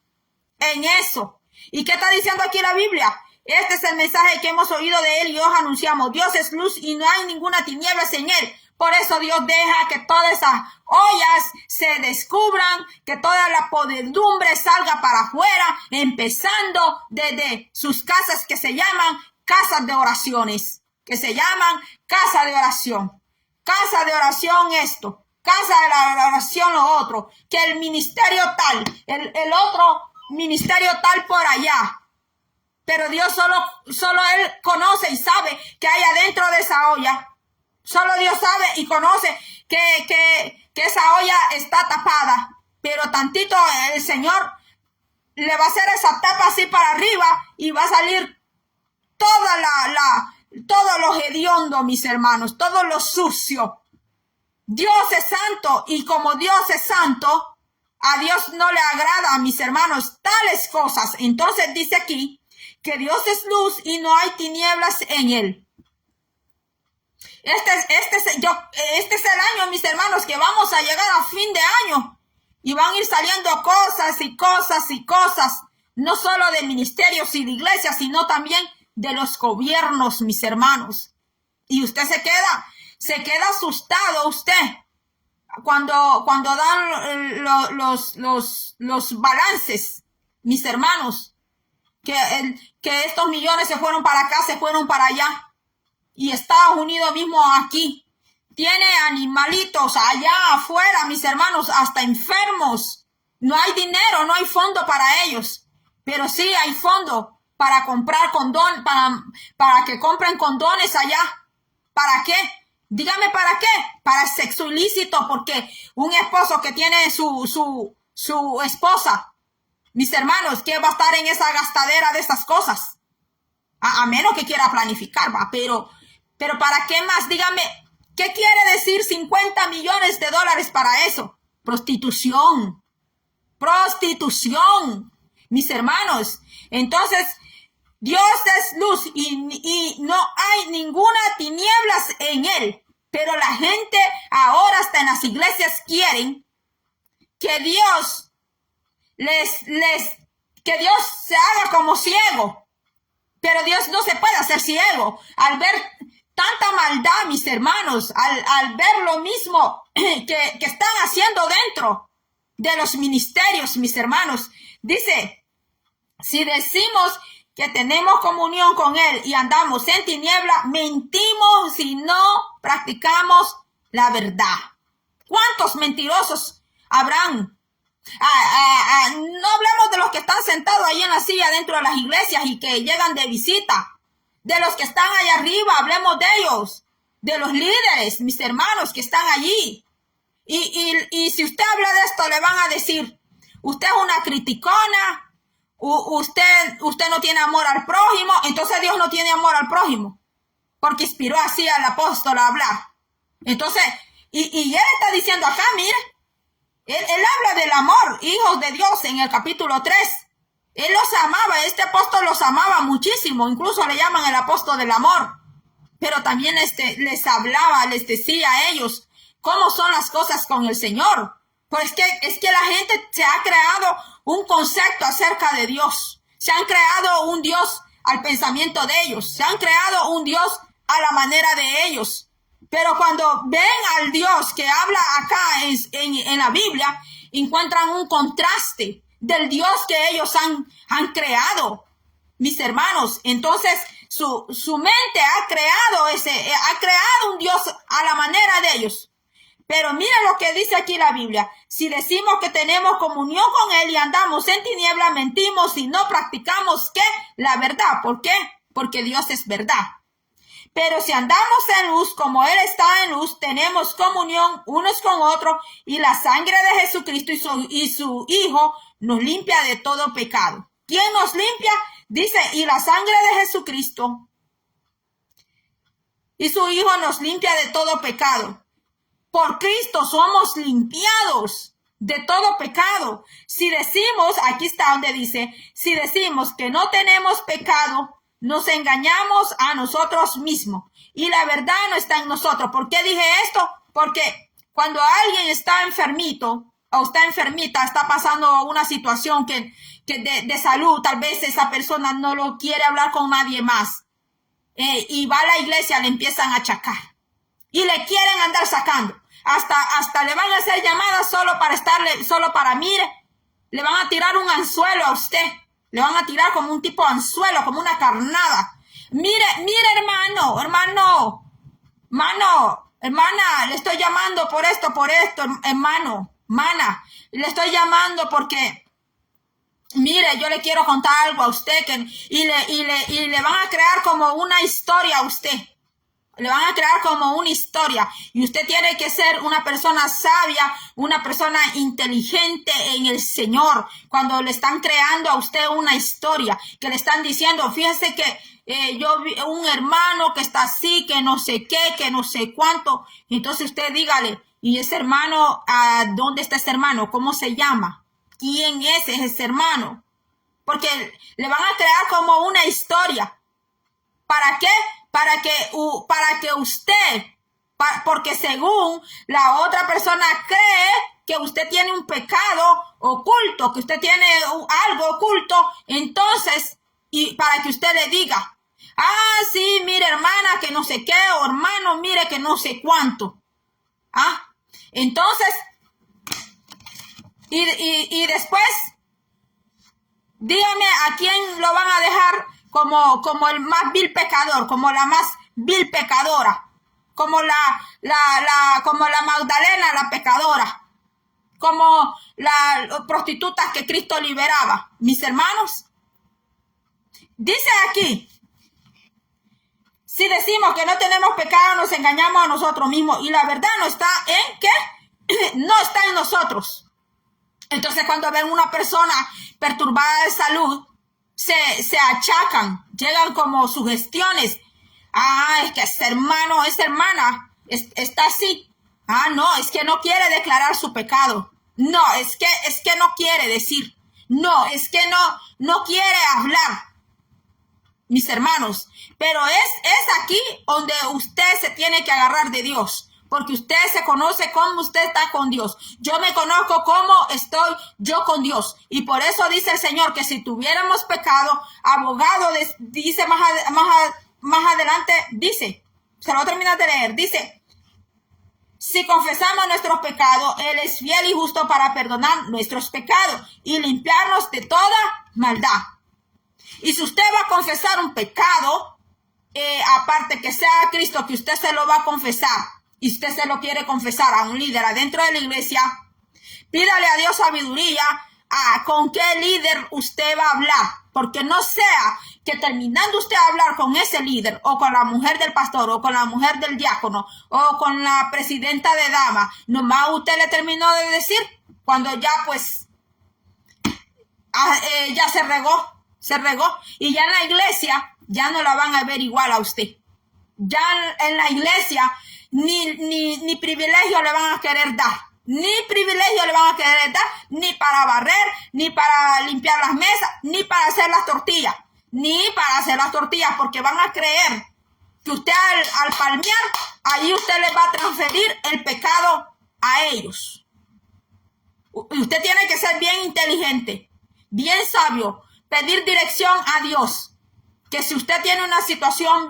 en eso. ¿Y qué está diciendo aquí la Biblia? Este es el mensaje que hemos oído de él y os anunciamos. Dios es luz y no hay ninguna tinieblas en él. Por eso Dios deja que todas esas ollas se descubran, que toda la podredumbre salga para afuera, empezando desde sus casas que se llaman casas de oraciones, que se llaman casa de oración. Casa de oración esto, casa de la oración lo otro, que el ministerio tal, el otro ministerio tal por allá. Pero Dios solo Él conoce y sabe que hay adentro de esa olla. Solo Dios sabe y conoce que esa olla está tapada. Pero tantito el Señor le va a hacer esa tapa así para arriba y va a salir todo lo hediondo, mis hermanos, todo lo sucio. Dios es santo y como Dios es santo, a Dios no le agrada, mis hermanos, tales cosas. Entonces dice aquí que Dios es luz y no hay tinieblas en él. Este es el año, mis hermanos, que vamos a llegar a fin de año y van a ir saliendo cosas y cosas y cosas, no solo de ministerios y de iglesias, sino también de los gobiernos, mis hermanos. Y usted se queda asustado usted cuando dan los balances, mis hermanos, que estos millones se fueron para acá, se fueron para allá. Y Estados Unidos mismo aquí tiene animalitos allá afuera, mis hermanos, hasta enfermos. No hay dinero, no hay fondo para ellos. Pero sí hay fondo para comprar condón, para que compren condones allá. ¿Para qué? Dígame para qué. Para el sexo ilícito, porque un esposo que tiene su esposa, mis hermanos, que va a estar en esa gastadera de esas cosas. A menos que quiera planificar, va, pero ¿para qué más? Dígame, ¿qué quiere decir 50 millones de dólares para eso? Prostitución. Prostitución, mis hermanos. Entonces, Dios es luz y no hay ninguna tinieblas en él. Pero la gente ahora hasta en las iglesias quieren que Dios que Dios se haga como ciego. Pero Dios no se puede hacer ciego. Al ver tanta maldad, mis hermanos, al ver lo mismo que están haciendo dentro de los ministerios, mis hermanos, dice, si decimos que tenemos comunión con Él y andamos en tiniebla, mentimos si no practicamos la verdad. ¿Cuántos mentirosos habrán? No hablamos de los que están sentados ahí en la silla dentro de las iglesias y que llegan de visita. De los que están allá arriba, hablemos de ellos. De los líderes, mis hermanos, que están allí. Y si usted habla de esto, le van a decir, usted es una criticona, usted no tiene amor al prójimo. Entonces Dios no tiene amor al prójimo, porque inspiró así al apóstol a hablar. Entonces, y él está diciendo acá, mire, él habla del amor, hijos de Dios, en el capítulo 3. Él los amaba, este apóstol los amaba muchísimo, incluso le llaman el apóstol del amor. Pero también les hablaba, les decía a ellos cómo son las cosas con el Señor. Pues es que la gente se ha creado un concepto acerca de Dios. Se han creado un Dios al pensamiento de ellos. Se han creado un Dios a la manera de ellos. Pero cuando ven al Dios que habla acá en la Biblia, encuentran un contraste del Dios que ellos han creado, mis hermanos. Entonces, su mente ha creado un Dios a la manera de ellos. Pero mira lo que dice aquí la Biblia. Si decimos que tenemos comunión con Él y andamos en tinieblas, mentimos y no practicamos, ¿qué? La verdad. ¿Por qué? Porque Dios es verdad. Pero si andamos en luz, como Él está en luz, tenemos comunión unos con otros, y la sangre de Jesucristo y su Hijo nos limpia de todo pecado. ¿Quién nos limpia? Dice, y la sangre de Jesucristo y su Hijo nos limpia de todo pecado. Por Cristo somos limpiados de todo pecado. Si decimos, aquí está donde dice, si decimos que no tenemos pecado, nos engañamos a nosotros mismos y la verdad no está en nosotros. ¿Por qué dije esto? Porque cuando alguien está enfermito o está enfermita, está pasando una situación que de salud, tal vez esa persona no lo quiere hablar con nadie más, y va a la iglesia, le empiezan a achacar y le quieren andar sacando. Hasta le van a hacer llamadas solo para mire, le van a tirar un anzuelo a usted. Le van a tirar como un tipo de anzuelo, como una carnada. Mire, hermana, le estoy llamando por esto, hermana, le estoy llamando porque, mire, yo le quiero contar algo a usted y le van a crear como una historia a usted. Le van a crear como una historia, y usted tiene que ser una persona sabia, una persona inteligente en el Señor. Cuando le están creando a usted una historia, que le están diciendo, fíjese que yo vi un hermano que está así, que no sé qué, que no sé cuánto. Entonces usted dígale, ¿y ese hermano, dónde está ese hermano? ¿Cómo se llama? ¿Quién es ese hermano? Porque le van a crear como una historia. ¿Para qué? Para que usted, porque según la otra persona cree que usted tiene un pecado oculto, que usted tiene algo oculto, entonces, y para que usted le diga, sí, mire, hermana, que no sé qué, o hermano, mire, que no sé cuánto. Entonces, y después, dígame a quién lo van a dejar como el más vil pecador, como la más vil pecadora, como como la Magdalena, la pecadora, como las prostitutas que Cristo liberaba. Mis hermanos, dice aquí, si decimos que no tenemos pecado, nos engañamos a nosotros mismos, y la verdad no está en ¿qué? No está en nosotros. Entonces, cuando ven una persona perturbada de salud, se achacan, llegan como sugestiones. Es que ese hermano, esa hermana está así. No, es que no quiere declarar su pecado. No, es que no quiere decir. No, es que no quiere hablar. Mis hermanos, pero es aquí donde usted se tiene que agarrar de Dios. Porque usted se conoce cómo usted está con Dios. Yo me conozco cómo estoy yo con Dios. Y por eso dice el Señor que si tuviéramos pecado, abogado, dice más adelante, dice, se lo voy a terminar de leer, dice, si confesamos nuestros pecados, Él es fiel y justo para perdonar nuestros pecados y limpiarnos de toda maldad. Y si usted va a confesar un pecado, aparte que sea a Cristo, que usted se lo va a confesar, y usted se lo quiere confesar a un líder adentro de la iglesia, pídale a Dios sabiduría con qué líder usted va a hablar, porque no sea que terminando usted a hablar con ese líder, o con la mujer del pastor, o con la mujer del diácono, o con la presidenta de dama, nomás usted le terminó de decir, cuando ya pues ya se regó, y ya en la iglesia ya no la van a ver igual a usted. Ya en la iglesia ni privilegio le van a querer dar. Ni privilegio le van a querer dar, ni para barrer, ni para limpiar las mesas, ni para hacer las tortillas. Ni para hacer las tortillas, porque van a creer que usted al palmear, ahí usted les va a transferir el pecado a ellos. Usted tiene que ser bien inteligente, bien sabio, pedir dirección a Dios. que si usted tiene una situación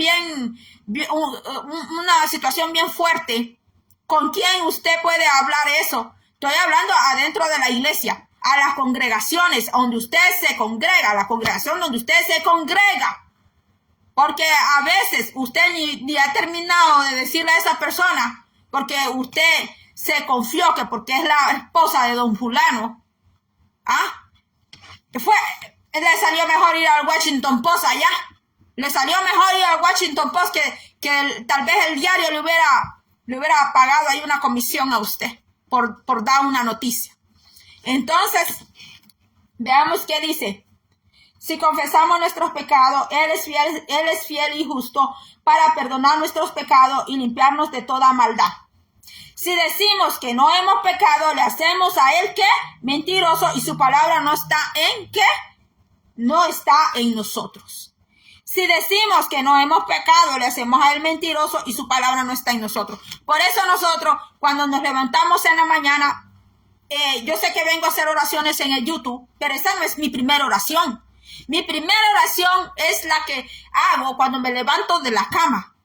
una situación bien fuerte, ¿con quién usted puede hablar eso? Estoy hablando adentro de la iglesia, a las congregaciones donde usted se congrega, la congregación donde usted se congrega. Porque a veces usted ni ha terminado de decirle a esa persona, porque usted se confió que porque es la esposa de don fulano, le salió mejor ir al Washington Post allá. Le salió mejor ir al Washington Post que tal vez el diario le hubiera pagado ahí una comisión a usted por dar una noticia. Entonces, veamos qué dice. Si confesamos nuestros pecados, Él es fiel y justo para perdonar nuestros pecados y limpiarnos de toda maldad. Si decimos que no hemos pecado, le hacemos a Él, ¿qué? Mentiroso, y su palabra no está en, ¿qué? No está en nosotros. Si decimos que no hemos pecado, le hacemos a Él mentiroso y su palabra no está en nosotros. Por eso nosotros, cuando nos levantamos en la mañana, yo sé que vengo a hacer oraciones en el YouTube, pero esa no es mi primera oración. Mi primera oración es la que hago cuando me levanto de la cama.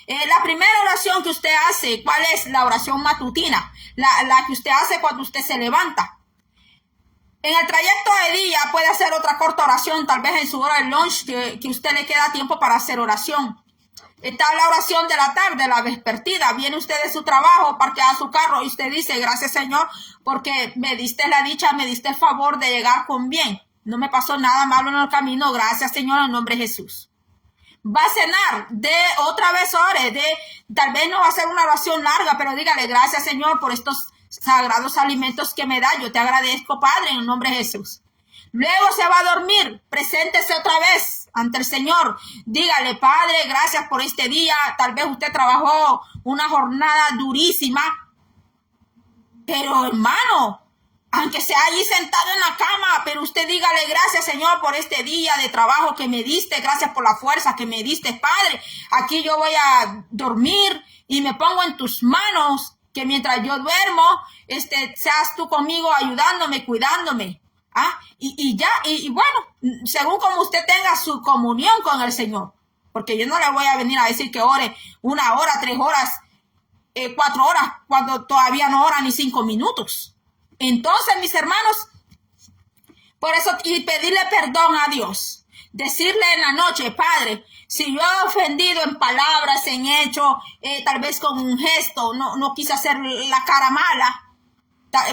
La primera oración que usted hace, ¿cuál es? La oración matutina, la que usted hace cuando usted se levanta. En el trayecto de día puede hacer otra corta oración, tal vez en su hora de lunch, que usted le queda tiempo para hacer oración. Está la oración de la tarde, la vespertina. Viene usted de su trabajo, parquea su carro y usted dice, gracias Señor, porque me diste la dicha, me diste el favor de llegar con bien. No me pasó nada malo en el camino, gracias Señor, en nombre de Jesús. Va a cenar, otra vez ore, tal vez no va a ser una oración larga, pero dígale, gracias Señor por estos sagrados alimentos que me da. Yo te agradezco, Padre, en el nombre de Jesús. Luego se va a dormir, preséntese otra vez ante el Señor. Dígale, Padre, gracias por este día. Tal vez usted trabajó una jornada durísima, pero hermano, aunque sea allí sentado en la cama, pero usted dígale, gracias Señor por este día de trabajo que me diste, gracias por la fuerza que me diste, Padre. Aquí yo voy a dormir y me pongo en tus manos, que mientras yo duermo, seas tú conmigo ayudándome, cuidándome. Y bueno, según como usted tenga su comunión con el Señor, porque yo no le voy a venir a decir que ore 1 hora, 3 horas, 4 horas, cuando todavía no ora ni 5 minutos. Entonces, mis hermanos, por eso, y pedirle perdón a Dios, decirle en la noche, Padre, si yo he ofendido en palabras, en hecho, tal vez con un gesto, no quise hacer la cara mala,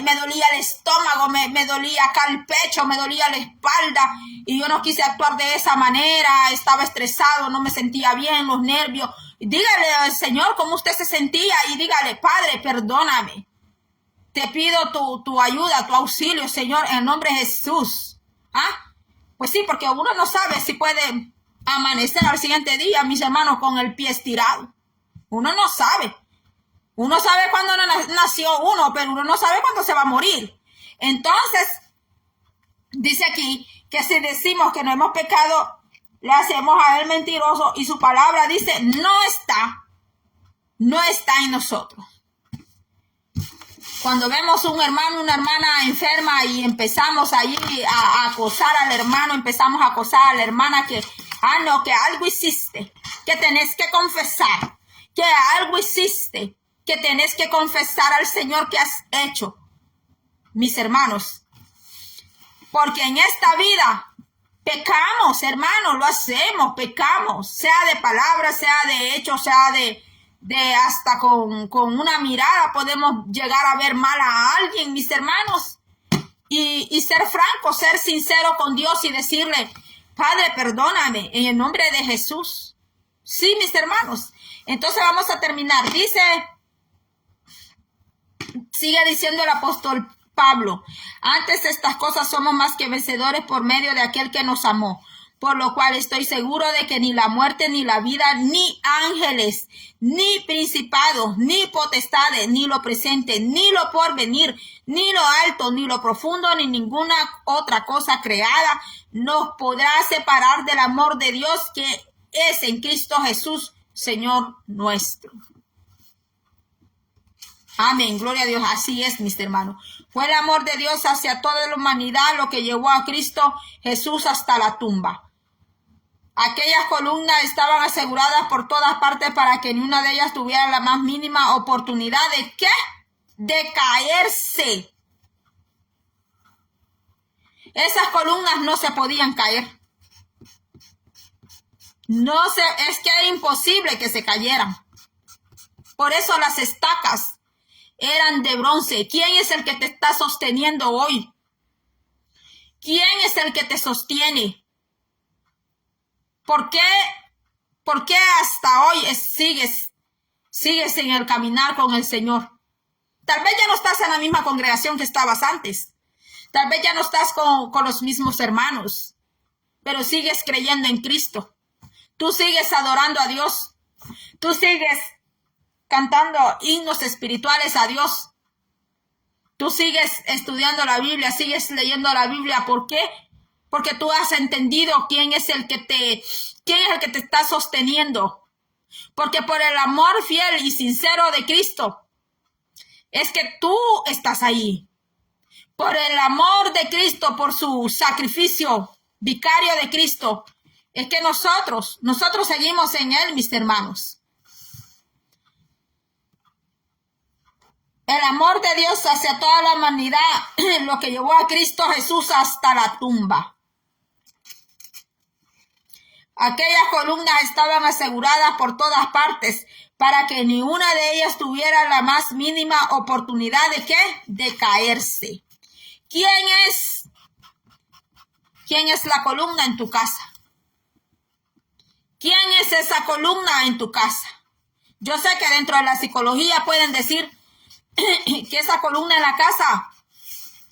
me dolía el estómago, me dolía acá el pecho, me dolía la espalda, y yo no quise actuar de esa manera, estaba estresado, no me sentía bien, los nervios. Dígale al Señor cómo usted se sentía y dígale, Padre, perdóname. Te pido tu ayuda, tu auxilio, Señor, en el nombre de Jesús. Pues sí, porque uno no sabe si puede amanecer al siguiente día, mis hermanos, con el pie estirado. Uno no sabe. Uno sabe cuándo nació uno, pero uno no sabe cuándo se va a morir. Entonces, dice aquí que si decimos que no hemos pecado, le hacemos a Él mentiroso y su palabra dice, no está en nosotros. Cuando vemos un hermano, una hermana enferma y empezamos allí a acosar al hermano, empezamos a acosar a la hermana que algo hiciste, que tenés que confesar, que algo hiciste, que tenés que confesar al Señor que has hecho, mis hermanos. Porque en esta vida pecamos, hermanos, lo hacemos, pecamos, sea de palabra, sea de hecho, sea de hasta con una mirada podemos llegar a ver mal a alguien, mis hermanos, y ser franco, ser sincero con Dios y decirle, Padre, perdóname, en el nombre de Jesús. Sí, mis hermanos. Entonces vamos a terminar. Sigue diciendo el apóstol Pablo, antes de estas cosas somos más que vencedores por medio de aquel que nos amó. Por lo cual estoy seguro de que ni la muerte, ni la vida, ni ángeles, ni principados, ni potestades, ni lo presente, ni lo porvenir, ni lo alto, ni lo profundo, ni ninguna otra cosa creada nos podrá separar del amor de Dios que es en Cristo Jesús, Señor nuestro. Amén, gloria a Dios, así es, mis hermanos. Fue el amor de Dios hacia toda la humanidad lo que llevó a Cristo Jesús hasta la tumba. Aquellas columnas estaban aseguradas por todas partes para que ni una de ellas tuviera la más mínima oportunidad de ¿qué? De caerse. Esas columnas no se podían caer. Es que era imposible que se cayeran. Por eso las estacas eran de bronce. ¿Quién es el que te está sosteniendo hoy? ¿Quién es el que te sostiene? ¿Por qué hasta hoy sigues en el caminar con el Señor? Tal vez ya no estás en la misma congregación que estabas antes. Tal vez ya no estás con los mismos hermanos, pero sigues creyendo en Cristo. Tú sigues adorando a Dios. Tú sigues cantando himnos espirituales a Dios. Tú sigues estudiando la Biblia, sigues leyendo la Biblia. ¿Por qué? Porque tú has entendido quién es el que te está sosteniendo. Porque por el amor fiel y sincero de Cristo es que tú estás ahí. Por el amor de Cristo, por su sacrificio vicario de Cristo, es que nosotros seguimos en Él, mis hermanos. El amor de Dios hacia toda la humanidad, lo que llevó a Cristo Jesús hasta la tumba. Aquellas columnas estaban aseguradas por todas partes para que ni una de ellas tuviera la más mínima oportunidad de ¿qué? De caerse. ¿Quién es la columna en tu casa? ¿Quién es esa columna en tu casa? Yo sé que dentro de la psicología pueden decir que esa columna en la casa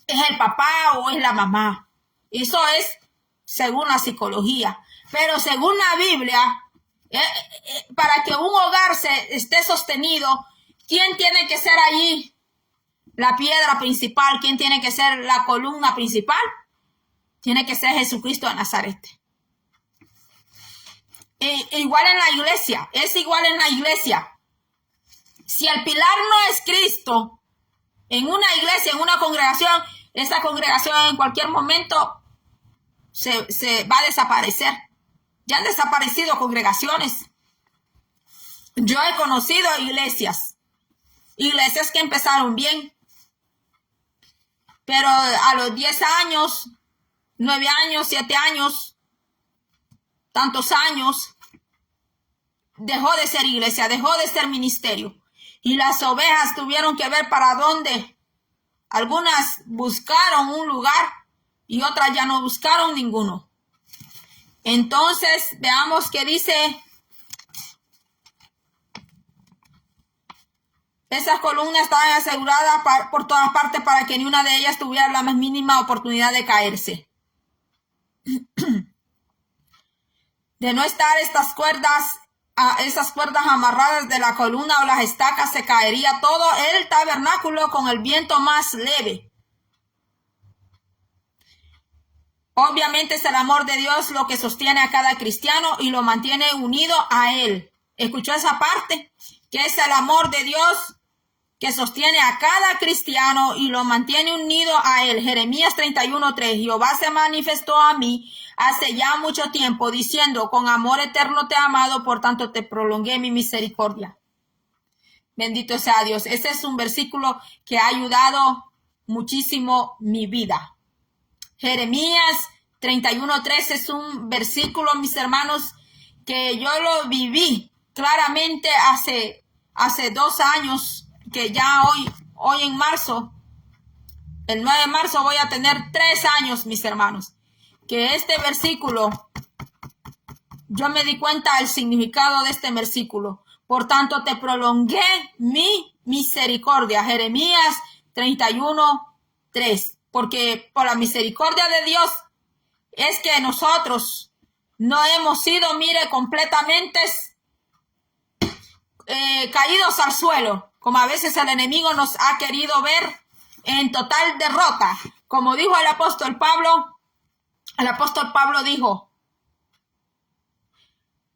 es el papá o es la mamá. Eso es según la psicología. Pero según la Biblia, para que un hogar esté sostenido, ¿quién tiene que ser allí la piedra principal? ¿Quién tiene que ser la columna principal? Tiene que ser Jesucristo de Nazaret. Igual en la iglesia, es igual en la iglesia. Si el pilar no es Cristo, en una iglesia, en una congregación, esa congregación en cualquier momento se va a desaparecer. Ya han desaparecido congregaciones. Yo he conocido iglesias que empezaron bien, pero a los 10 años, 9 años, 7 años, tantos años, dejó de ser iglesia, dejó de ser ministerio. Y las ovejas tuvieron que ver para dónde. Algunas buscaron un lugar y otras ya no buscaron ninguno. Entonces, veamos qué dice. Esas columnas estaban aseguradas por todas partes para que ni una de ellas tuviera la más mínima oportunidad de caerse. De no estar esas cuerdas amarradas de la columna o las estacas, se caería todo el tabernáculo con el viento más leve. Obviamente es el amor de Dios lo que sostiene a cada cristiano y lo mantiene unido a Él. ¿Escuchó esa parte? Que es el amor de Dios que sostiene a cada cristiano y lo mantiene unido a Él. Jeremías 31:3. Jehová se manifestó a mí hace ya mucho tiempo, diciendo, con amor eterno te he amado, por tanto te prolongué mi misericordia. Bendito sea Dios. Ese es un versículo que ha ayudado muchísimo mi vida. Jeremías 31:3 es un versículo, mis hermanos, que yo lo viví claramente hace 2 años, que ya hoy en marzo, el 9 de marzo voy a tener 3 años, mis hermanos, que este versículo, yo me di cuenta del significado de este versículo. Por tanto, te prolongué mi misericordia. Jeremías 31:3. Porque por la misericordia de Dios es que nosotros no hemos sido, mire, completamente caídos al suelo, como a veces el enemigo nos ha querido ver en total derrota. Como dijo el apóstol Pablo dijo,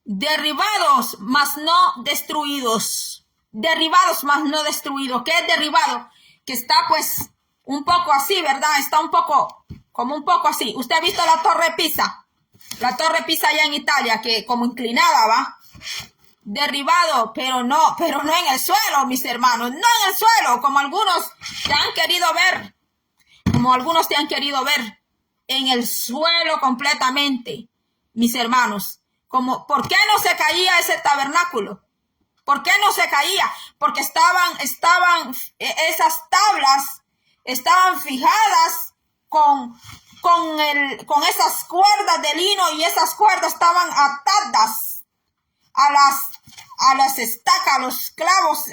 derribados, mas no destruidos. Derribados, mas no destruidos. ¿Qué es derribado? Que está pues un poco así, ¿verdad? Está un poco así. ¿Usted ha visto la Torre de Pisa? La Torre Pisa allá en Italia, que como inclinada, ¿va? Derribado, pero no en el suelo, mis hermanos, no en el suelo, como algunos te han querido ver, en el suelo completamente, mis hermanos. ¿Por qué no se caía ese tabernáculo? ¿Por qué no se caía? Porque esas tablas estaban fijadas con esas cuerdas de lino, y esas cuerdas estaban atadas a las estacas, a los clavos,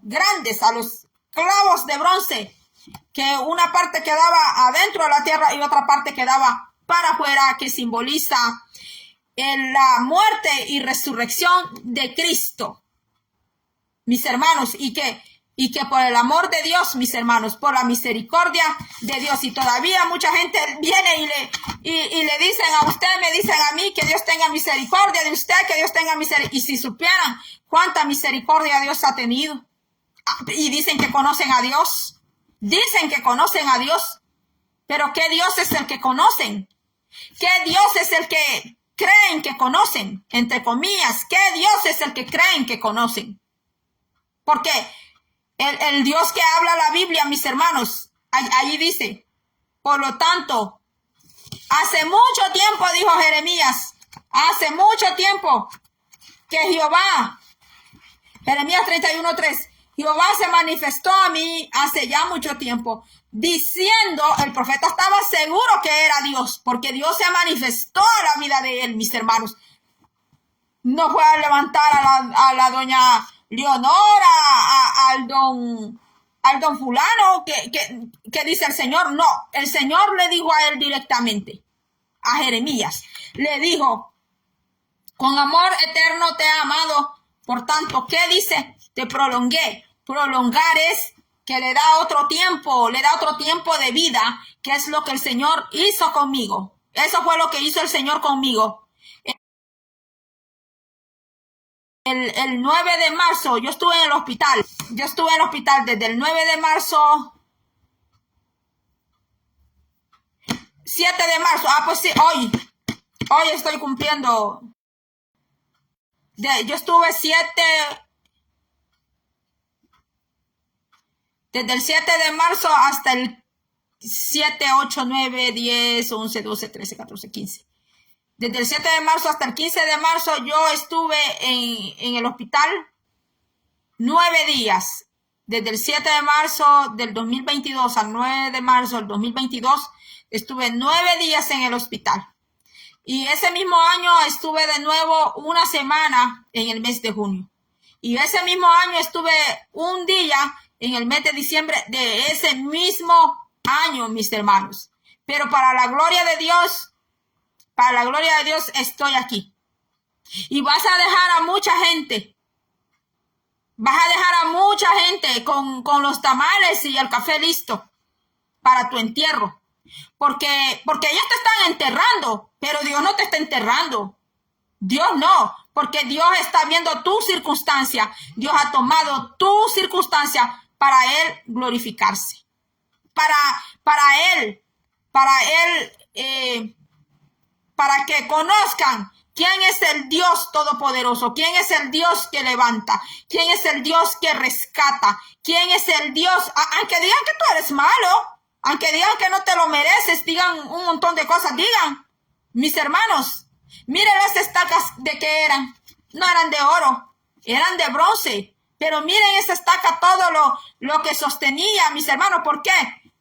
grandes, a los clavos de bronce, que una parte quedaba adentro de la tierra y otra parte quedaba para afuera, que simboliza la muerte y resurrección de Cristo, mis hermanos, y que por el amor de Dios, mis hermanos, por la misericordia de Dios, y todavía mucha gente viene y le dicen a usted, me dicen a mí, que Dios tenga misericordia de usted, que Dios tenga misericordia, y si supieran cuánta misericordia Dios ha tenido, y dicen que conocen a Dios, pero ¿qué Dios es el que conocen? ¿Qué Dios es el que creen que conocen? Entre comillas, ¿qué Dios es el que creen que conocen? Porque el Dios que habla la Biblia, mis hermanos, allí dice, por lo tanto, hace mucho tiempo, dijo Jeremías, hace mucho tiempo que Jehová, Jeremías 31:3, Jehová se manifestó a mí hace ya mucho tiempo, diciendo, el profeta estaba seguro que era Dios, porque Dios se manifestó a la vida de él, mis hermanos. No fue a levantar a la doña Leonora, al don fulano, que dice el Señor. No, el Señor le dijo a él directamente, a Jeremías, le dijo, con amor eterno te he amado, por tanto, ¿qué dice? Te prolongué. Prolongar es que le da otro tiempo de vida, que es lo que el Señor hizo conmigo. Eso fue lo que hizo el Señor conmigo. El 9 de marzo, yo estuve en el hospital. Desde el 9 de marzo, 7 de marzo. Pues sí, hoy estoy cumpliendo. Yo estuve desde el 7 de marzo hasta el 7, 8, 9, 10, 11, 12, 13, 14, 15. Desde el 7 de marzo hasta el 15 de marzo yo estuve en el hospital 9 días. Desde el 7 de marzo del 2022 al 9 de marzo del 2022 estuve 9 días en el hospital. Y ese mismo año estuve de nuevo una semana en el mes de junio. Y ese mismo año estuve un día en el mes de diciembre de ese mismo año, mis hermanos. Pero para la gloria de Dios estoy aquí. Y vas a dejar a mucha gente con los tamales y el café listo para tu entierro. Porque ellos te están enterrando, pero Dios no te está enterrando. Dios no, porque Dios está viendo tu circunstancia. Dios ha tomado tu circunstancia para Él glorificarse. Para que conozcan quién es el Dios todopoderoso, quién es el Dios que levanta, quién es el Dios que rescata, quién es el Dios, aunque digan que tú eres malo, aunque digan que no te lo mereces, digan un montón de cosas, digan, mis hermanos, miren las estacas de qué eran, no eran de oro, eran de bronce, pero miren esa estaca, todo lo que sostenía, mis hermanos, ¿por qué?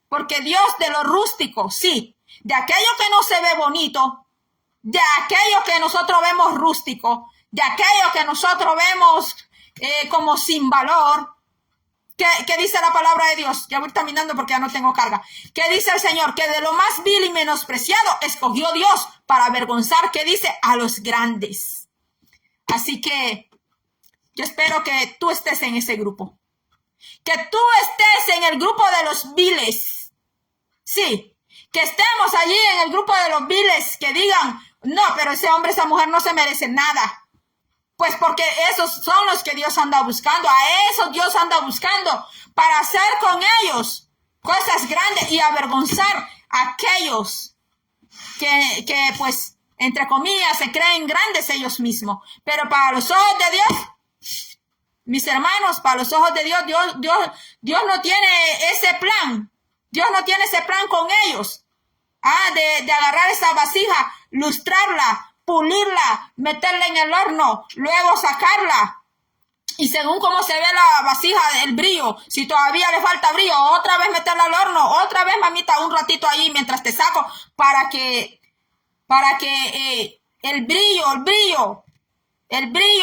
Porque Dios de lo rústico, sí, de aquello que no se ve bonito, de aquello que nosotros vemos rústico, de aquello que nosotros vemos como sin valor. ¿Qué dice la palabra de Dios? Ya voy terminando porque ya no tengo carga. ¿Qué dice el Señor? Que de lo más vil y menospreciado escogió Dios para avergonzar, ¿qué dice? A los grandes. Así que yo espero que tú estés en ese grupo. Que tú estés en el grupo de los viles. Sí, que estemos allí en el grupo de los viles que digan, no, pero ese hombre, esa mujer no se merece nada. Pues porque esos son los que Dios anda buscando. A esos Dios anda buscando para hacer con ellos cosas grandes y avergonzar a aquellos que pues entre comillas, se creen grandes ellos mismos. Pero para los ojos de Dios, mis hermanos, para los ojos de Dios, Dios no tiene ese plan. Dios no tiene ese plan con ellos. De agarrar esa vasija, lustrarla, pulirla, meterla en el horno, luego sacarla. Y según cómo se ve la vasija, el brillo, si todavía le falta brillo, otra vez meterla al horno, otra vez, mamita, un ratito ahí mientras te saco para que el brillo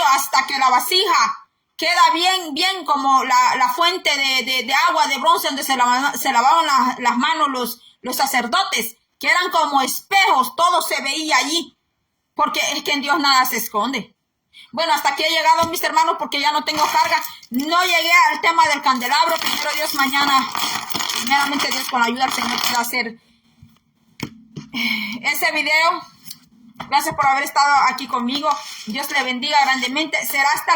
hasta que la vasija queda bien como la fuente de agua de bronce donde se lavaban las manos los sacerdotes, que eran como espejos, todo se veía allí, porque es que en Dios nada se esconde. Bueno, hasta aquí he llegado, mis hermanos, porque ya no tengo carga. No llegué al tema del candelabro. Primero Dios, mañana, primeramente Dios, con la ayuda del Señor, quiero hacer ese video. Gracias por haber estado aquí conmigo. Dios le bendiga grandemente. Será hasta